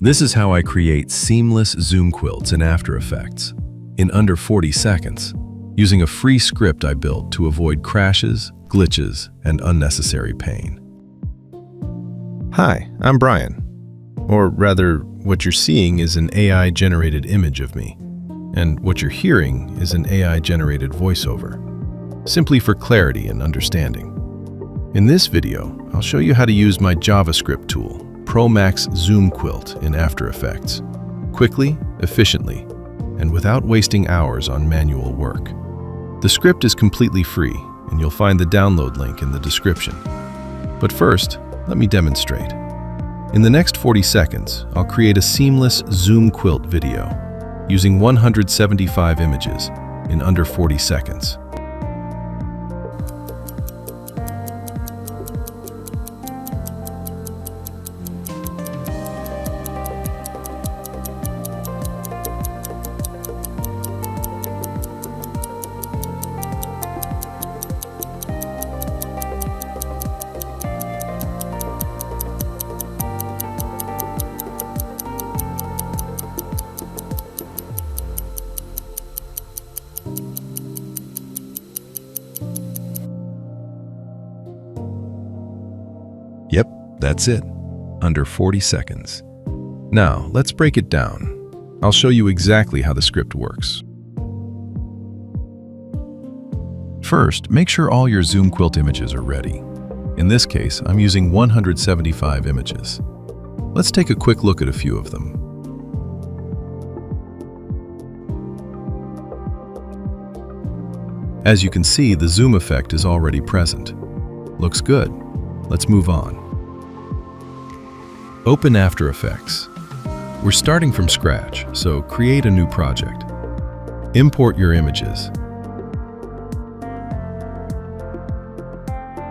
This is how I create seamless Zoom quilts in After Effects in under 40 seconds, using a free script I built to avoid crashes, glitches, and unnecessary pain. Hi, I'm Brian. Or rather, what you're seeing is an AI-generated image of me, and what you're hearing is an AI-generated voiceover, simply for clarity and understanding. In this video, I'll show you how to use my JavaScript tool, ProMax Zoomquilt in After Effects, quickly, efficiently, and without wasting hours on manual work. The script is completely free, and you'll find the download link in the description. But first, let me demonstrate. In the next 40 seconds, I'll create a seamless Zoomquilt video using 175 images in under 40 seconds. Yep, that's it. Under 40 seconds. Now, let's break it down. I'll show you exactly how the script works. First, make sure all your Zoomquilt images are ready. In this case, I'm using 175 images. Let's take a quick look at a few of them. As you can see, the zoom effect is already present. Looks good. Let's move on. Open After Effects. We're starting from scratch, so create a new project. Import your images.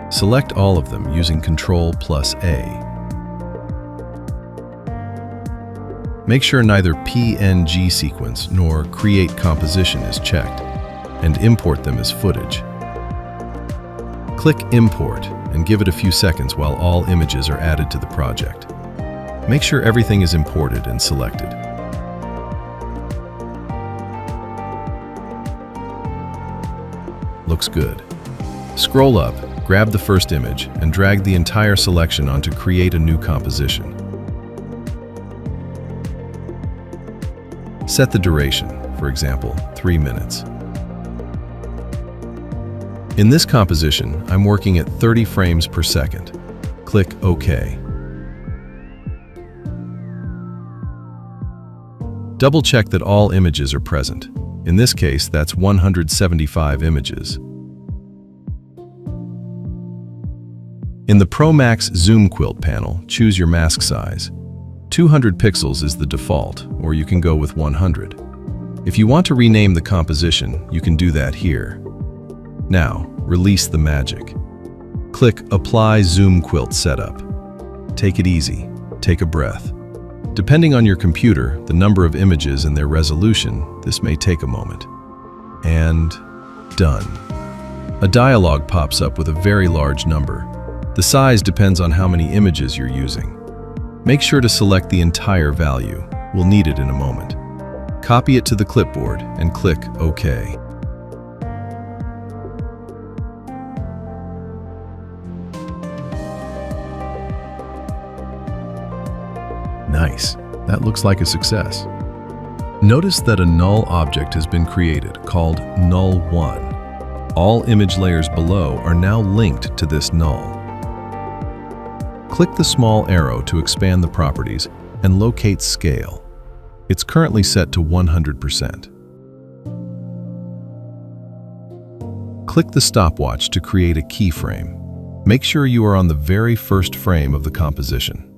Select all of them using Ctrl+A. Make sure neither PNG sequence nor Create Composition is checked, and import them as footage. Click Import and give it a few seconds while all images are added to the project. Make sure everything is imported and selected. Looks good. Scroll up, grab the first image, and drag the entire selection onto Create a New Composition. Set the duration, for example, 3 minutes. In this composition, I'm working at 30 frames per second. Click OK. Double-check that all images are present. In this case, that's 175 images. In the ProMax Zoomquilt panel, choose your mask size. 200 pixels is the default, or you can go with 100. If you want to rename the composition, you can do that here. Now, release the magic. Click Apply Zoomquilt Setup. Take it easy. Take a breath. Depending on your computer, the number of images and their resolution, this may take a moment. And done. A dialog pops up with a very large number. The size depends on how many images you're using. Make sure to select the entire value. We'll need it in a moment. Copy it to the clipboard and click OK. Nice. That looks like a success. Notice that a null object has been created called null1. All image layers below are now linked to this null. Click the small arrow to expand the properties and locate scale. It's currently set to 100%. Click the stopwatch to create a keyframe. Make sure you are on the very first frame of the composition.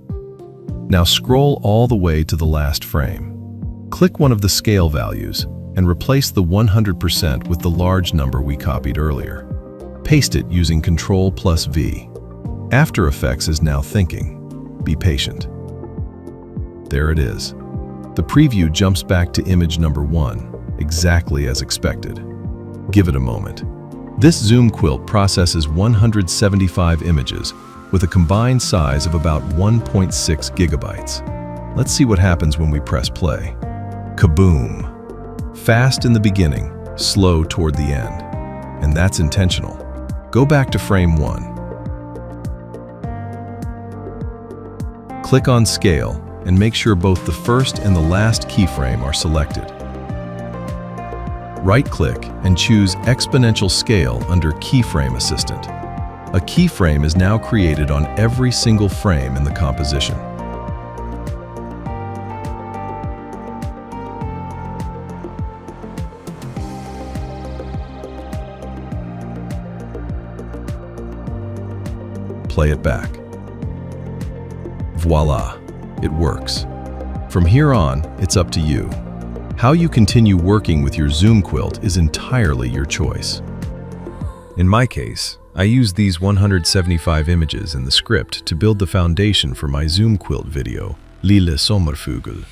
Now scroll all the way to the last frame. Click one of the scale values and replace the 100% with the large number we copied earlier. Paste it using Ctrl+V. After Effects is now thinking. Be patient. There it is. The preview jumps back to image number 1, exactly as expected. Give it a moment. This Zoomquilt processes 175 images with a combined size of about 1.6 gigabytes. Let's see what happens when we press play. Kaboom! Fast in the beginning, slow toward the end. And that's intentional. Go back to frame 1. Click on Scale and make sure both the first and the last keyframe are selected. Right-click and choose Exponential Scale under Keyframe Assistant. A keyframe is now created on every single frame in the composition. Play it back. Voila, it works. From here on, it's up to you. How you continue working with your Zoomquilt is entirely your choice. In my case, I used these 175 images in the script to build the foundation for my Zoomquilt video, Lille Sommerfugl.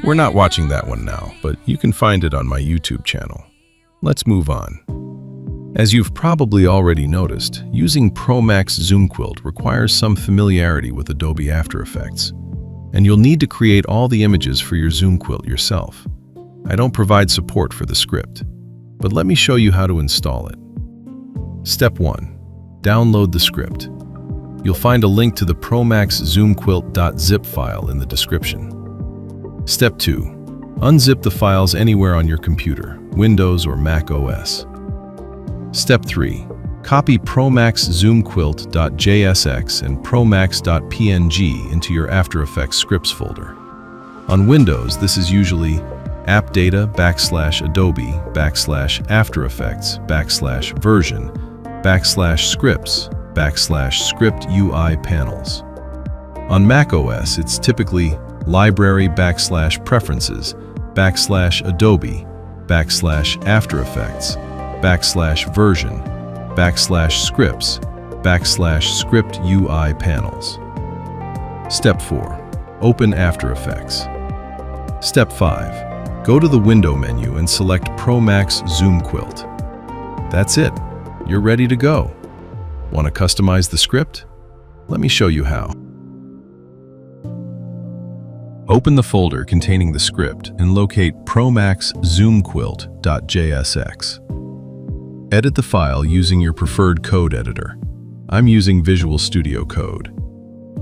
We're not watching that one now, but you can find it on my YouTube channel. Let's move on. As you've probably already noticed, using ProMax Zoomquilt requires some familiarity with Adobe After Effects, and you'll need to create all the images for your Zoomquilt yourself. I don't provide support for the script, but let me show you how to install it. Step 1. Download the script. You'll find a link to the ProMax Zoomquilt.zip file in the description. Step 2. Unzip the files anywhere on your computer, Windows or Mac OS. Step 3. Copy ProMax Zoomquilt.jsx and ProMax.png into your After Effects scripts folder. On Windows, this is usually appdata/adobe/After Effects /version/scripts/script UI panels. On Mac OS, it's typically library/preferences/adobe/After Effects /version/scripts/script UI panels. Step 4. Open After Effects. Step 5. Go to the window menu and select ProMax Zoomquilt. That's it. You're ready to go. Want to customize the script? Let me show you how. Open the folder containing the script and locate ProMax Zoomquilt.jsx. Edit the file using your preferred code editor. I'm using Visual Studio Code.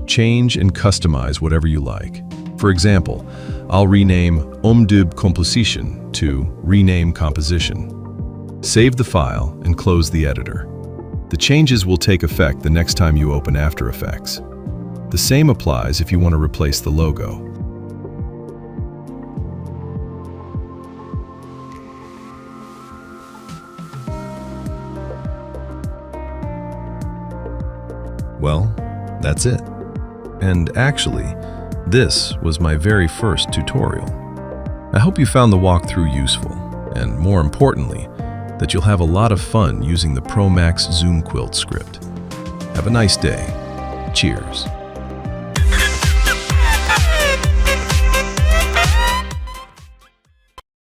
Change and customize whatever you like. For example, I'll rename Omdub Composition to Rename Composition. Save the file and close the editor. The changes will take effect the next time you open After Effects. The same applies if you want to replace the logo. Well, that's it. And actually, this was my very first tutorial. I hope you found the walkthrough useful, and more importantly, that you'll have a lot of fun using the ProMax Zoomquilt script. Have a nice day. Cheers.